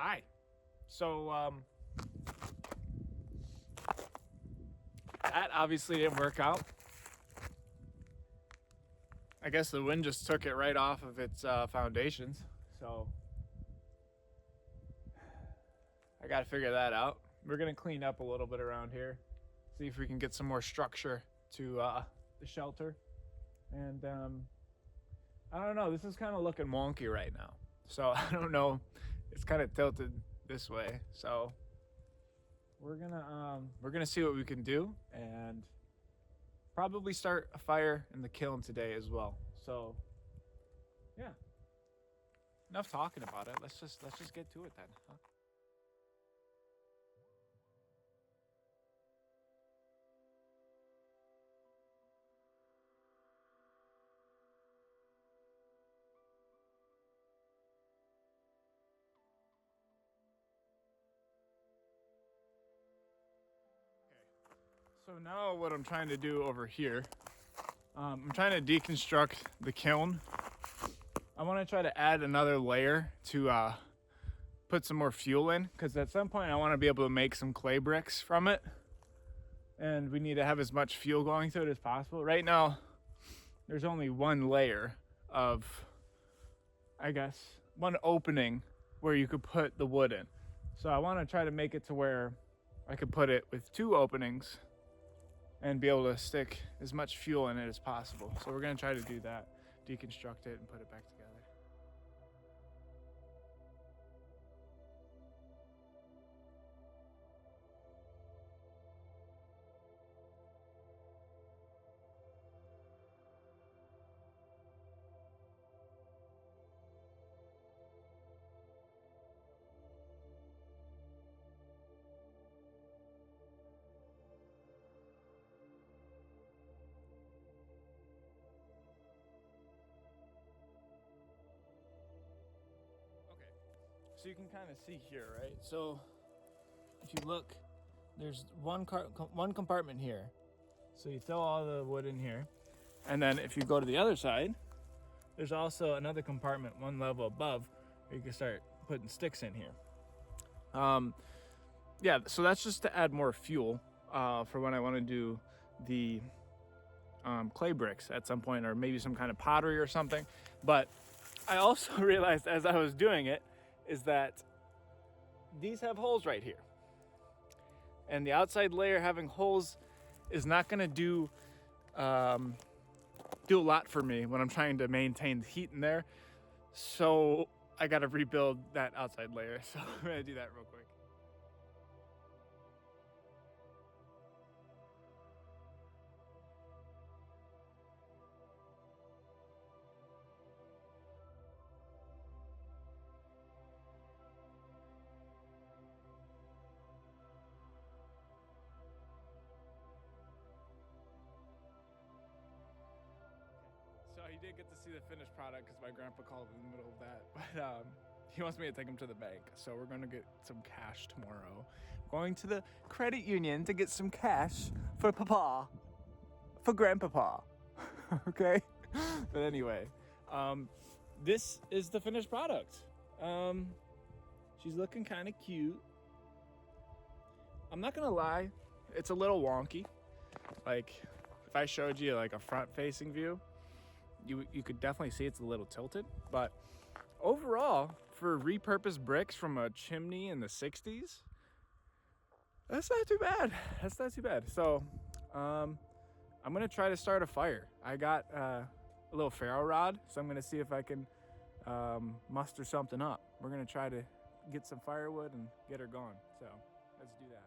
Hi. So, that obviously didn't work out. I guess the wind just took it right off of its foundations. So, I got to figure that out. We're going to clean up a little bit around here. See if we can get some more structure to the shelter. And I don't know. This is kind of looking wonky right now. So, I don't know. It's kind of tilted this way. So, we're gonna see what we can do and probably start a fire in the kiln today as well. So yeah, enough talking about it. Let's just get to it then, huh? So now what I'm trying to do over here, I'm trying to deconstruct the kiln. I want to try to add another layer to put some more fuel in, because at some point I want to be able to make some clay bricks from it, and we need to have as much fuel going through it as possible. Right now there's only one layer of, I guess, one opening where you could put the wood in. So I want to try to make it to where I could put it with two openings and be able to stick as much fuel in it as possible. So we're gonna try to do that, deconstruct it and put it back together. So you can kind of see here, right? So if you look, there's one compartment here. So you throw all the wood in here. And then if you go to the other side, there's also another compartment one level above where you can start putting sticks in here. Yeah, so that's just to add more fuel for when I want to do the clay bricks at some point, or maybe some kind of pottery or something. But I also realized as I was doing it is that these have holes right here, and the outside layer having holes is not going to do a lot for me when I'm trying to maintain the heat in there. So I got to rebuild that outside layer. So I'm going to do that real quick. So he did get to see the finished product because my grandpa called in the middle of that. But he wants me to take him to the bank. So we're going to get some cash tomorrow. Going to the credit union to get some cash for Papa. For Grandpapa. Okay? But anyway, this is the finished product. She's looking kind of cute. I'm not going to lie. It's a little wonky. Like, if I showed you like a front-facing view, you could definitely see it's a little tilted, but overall, for repurposed bricks from a chimney in the 60s, that's not too bad. That's not too bad. So, I'm gonna try to start a fire. I got a little ferro rod, so I'm gonna see if I can muster something up. We're gonna try to get some firewood and get her going. So, let's do that.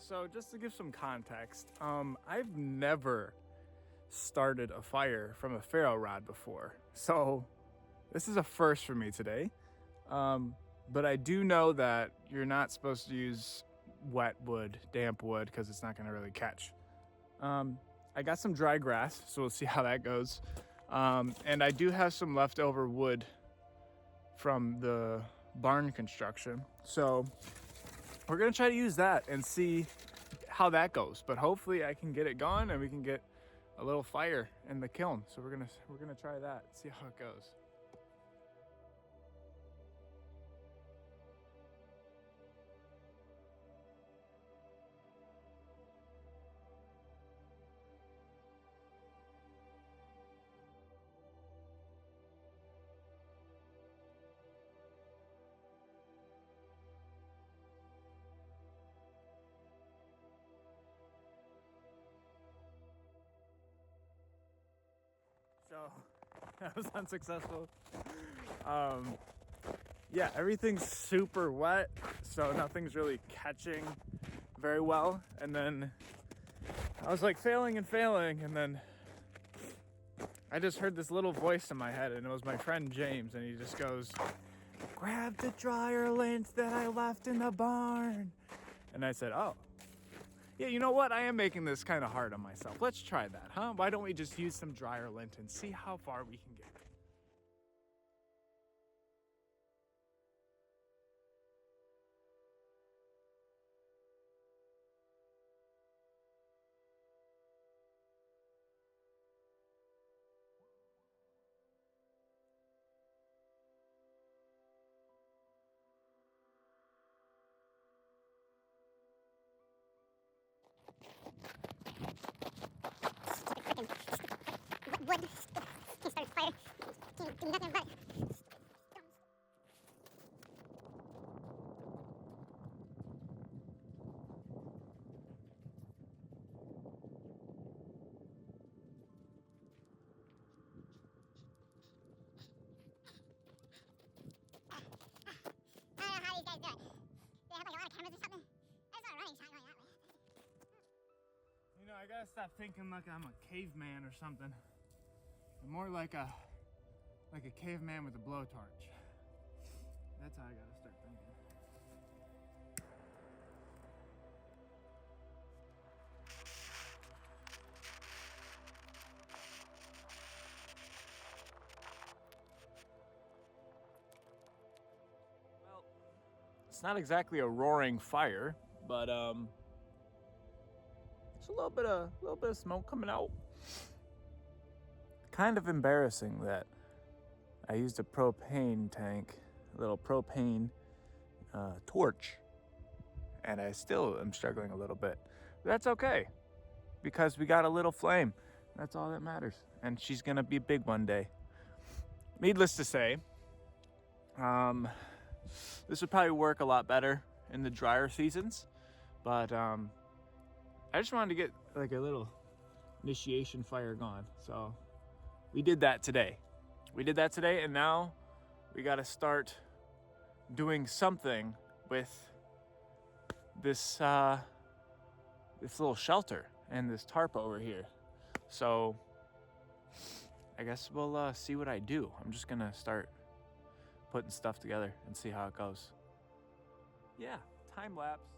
So just to give some context, I've never started a fire from a ferro rod before. So this is a first for me today. But I do know that you're not supposed to use wet wood, damp wood, because it's not going to really catch. I got some dry grass, so we'll see how that goes. And I do have some leftover wood from the barn construction. So we're gonna try to use that and see how that goes. But hopefully I can get it going and we can get a little fire in the kiln. So we're gonna try that, see how it goes. So that was unsuccessful. Yeah, everything's super wet, so nothing's really catching very well. And then I was like failing, and then I just heard this little voice in my head, and it was my friend James, and he just goes, "Grab the dryer lint that I left in the barn." And I said, "Oh, yeah, you know what? I am making this kind of hard on myself. Let's try that, huh? Why don't we just use some dryer lint and see how far we can get?" Wood can start a fire. Can't do nothing but I don't know how these guys do it. They have like a lot of cameras or something. There's a lot of running shot going that way. You know, I gotta stop thinking like I'm a caveman or something. I'm more like a caveman with a blowtorch. That's how I gotta start thinking. Well, it's not exactly a roaring fire, but there's a little bit of smoke coming out. Kind of embarrassing that I used a propane tank, a little propane torch, and I still am struggling a little bit. But that's okay, because we got a little flame. That's all that matters. And she's gonna be big one day. Needless to say, this would probably work a lot better in the drier seasons, but I just wanted to get like a little initiation fire going. So we did that today. And now we got to start doing something with this this little shelter and this tarp over here. So I guess we'll see what I do. I'm just gonna start putting stuff together and see how it goes. Yeah, time lapse.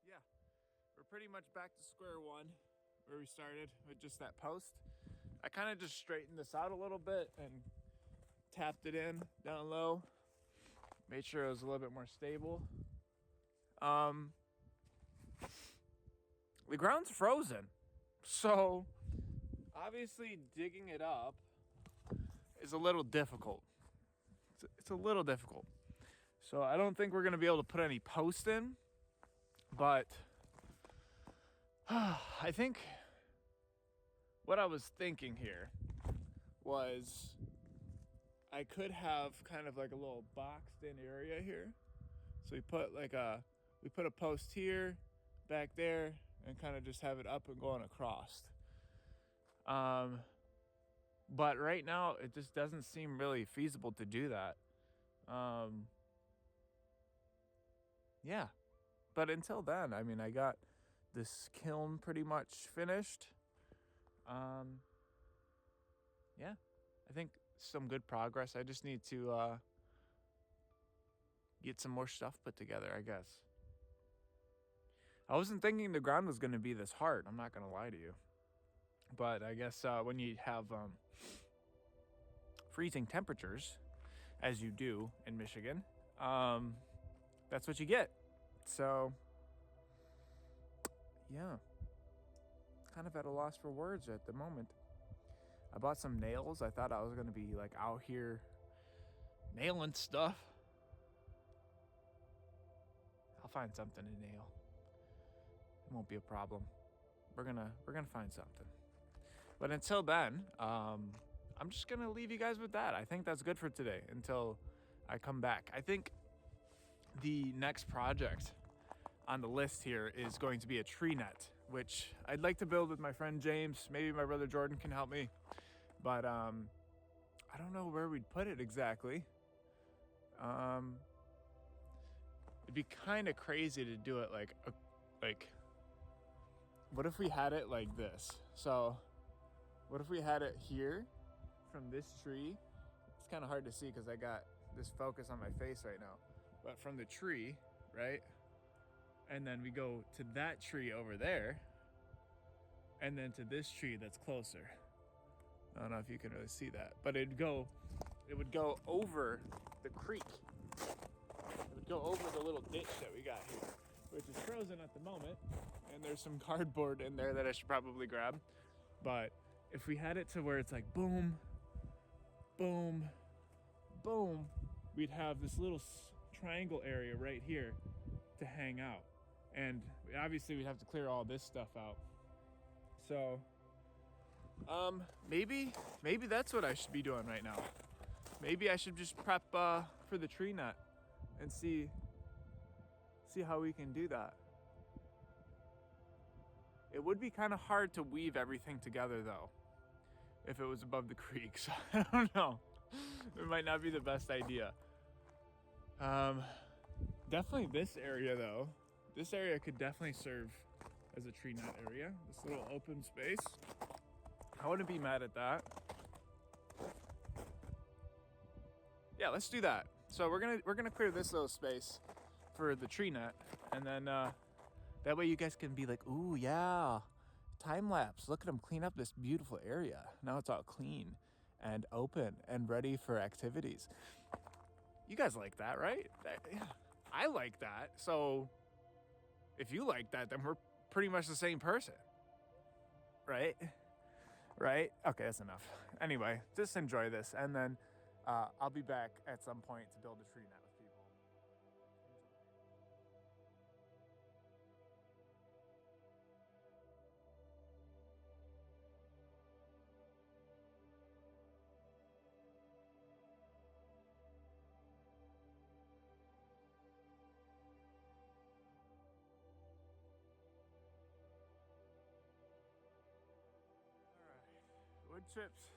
Yeah, we're pretty much back to square one where we started with just that post. I kind of just straightened this out a little bit and tapped it in down low, made sure it was a little bit more stable. The ground's frozen, so obviously digging it up is a little difficult. It's a little difficult. So I don't think we're gonna be able to put any posts in, but I think what I was thinking here was I could have kind of like a little boxed in area here. So we put like a we put a post here, back there, and kind of just have it up and going across. But right now it just doesn't seem really feasible to do that. Yeah, but until then, I mean, I got this kiln pretty much finished. Yeah, I think some good progress. I just need to get some more stuff put together, I guess. I wasn't thinking the ground was going to be this hard. I'm not going to lie to you. But I guess when you have freezing temperatures, as you do in Michigan, that's what you get. So, yeah, kind of at a loss for words at the moment. I bought some nails. I thought I was going to be like out here nailing stuff. I'll find something to nail. It won't be a problem. We're gonna find something. But until then, I'm just gonna leave you guys with that. I think that's good for today until I come back. I think the next project on the list here is going to be a tree net, which I'd like to build with my friend James. Maybe my brother Jordan can help me. But I don't know where we'd put it exactly. It'd be kind of crazy to do it like what if we had it like this? So what if we had it here from this tree? It's kind of hard to see because I got this focus on my face right now. But from the tree, right? And then we go to that tree over there. And then to this tree that's closer. I don't know if you can really see that. But it would go over the creek. It would go over the little ditch that we got here, which is frozen at the moment. And there's some cardboard in there that I should probably grab. But if we had it to where it's like boom, boom, boom, we'd have this little triangle area right here to hang out. And obviously we'd have to clear all this stuff out. So maybe that's what I should be doing right now. Maybe I should just prep for the tree net and see how we can do that. It would be kind of hard to weave everything together though, if it was above the creek. So I don't know. It might not be the best idea. Definitely this area though. This area could definitely serve as a tree net area. This little open space. I wouldn't be mad at that. Yeah, let's do that. So we're gonna clear this little space for the tree net, and then that way you guys can be like, ooh yeah, time lapse. Look at them clean up this beautiful area. Now it's all clean and open and ready for activities. You guys like that, right? I like that. So if you like that, then we're pretty much the same person, right? Right? Okay, that's enough. Anyway, just enjoy this, and then I'll be back at some point to build a tree net with people. All right, wood chips,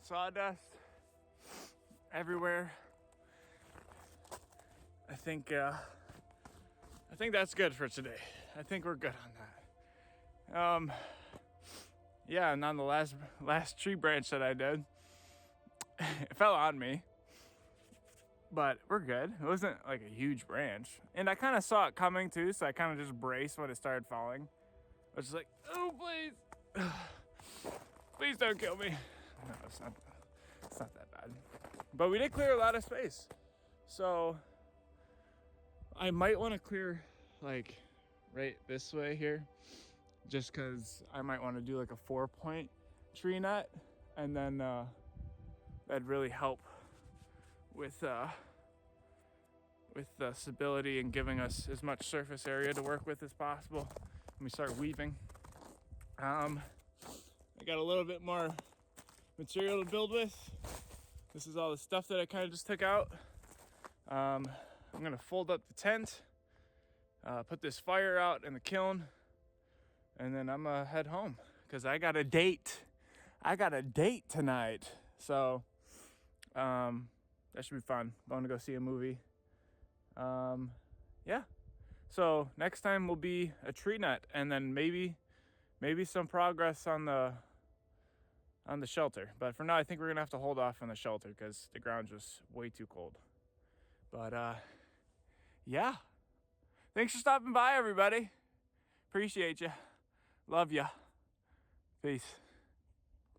sawdust everywhere. I think that's good for today. I think we're good on that. Yeah, and on the last tree branch that I did, it fell on me, but we're good. It wasn't like a huge branch, and I kind of saw it coming too, so I kind of just braced when it started falling. I was just like, oh please, please don't kill me. No, it's not that bad. But we did clear a lot of space. So I might want to clear like right this way here, just because I might want to do like a 4-point tree net, and then that'd really help with the stability and giving us as much surface area to work with as possible when we start weaving. I got a little bit more material to build with. This is all the stuff that I kind of just took out. I'm gonna fold up the tent put this fire out in the kiln, and then I'm gonna head home because I got a date. I got a date tonight, so that should be fun. Going to go see a movie. Yeah. So next time will be a tree nut, and then maybe some progress on the shelter. But for now, I think we're gonna have to hold off on the shelter because the ground's just way too cold. But yeah. Thanks for stopping by, everybody. Appreciate you. Love ya. Peace.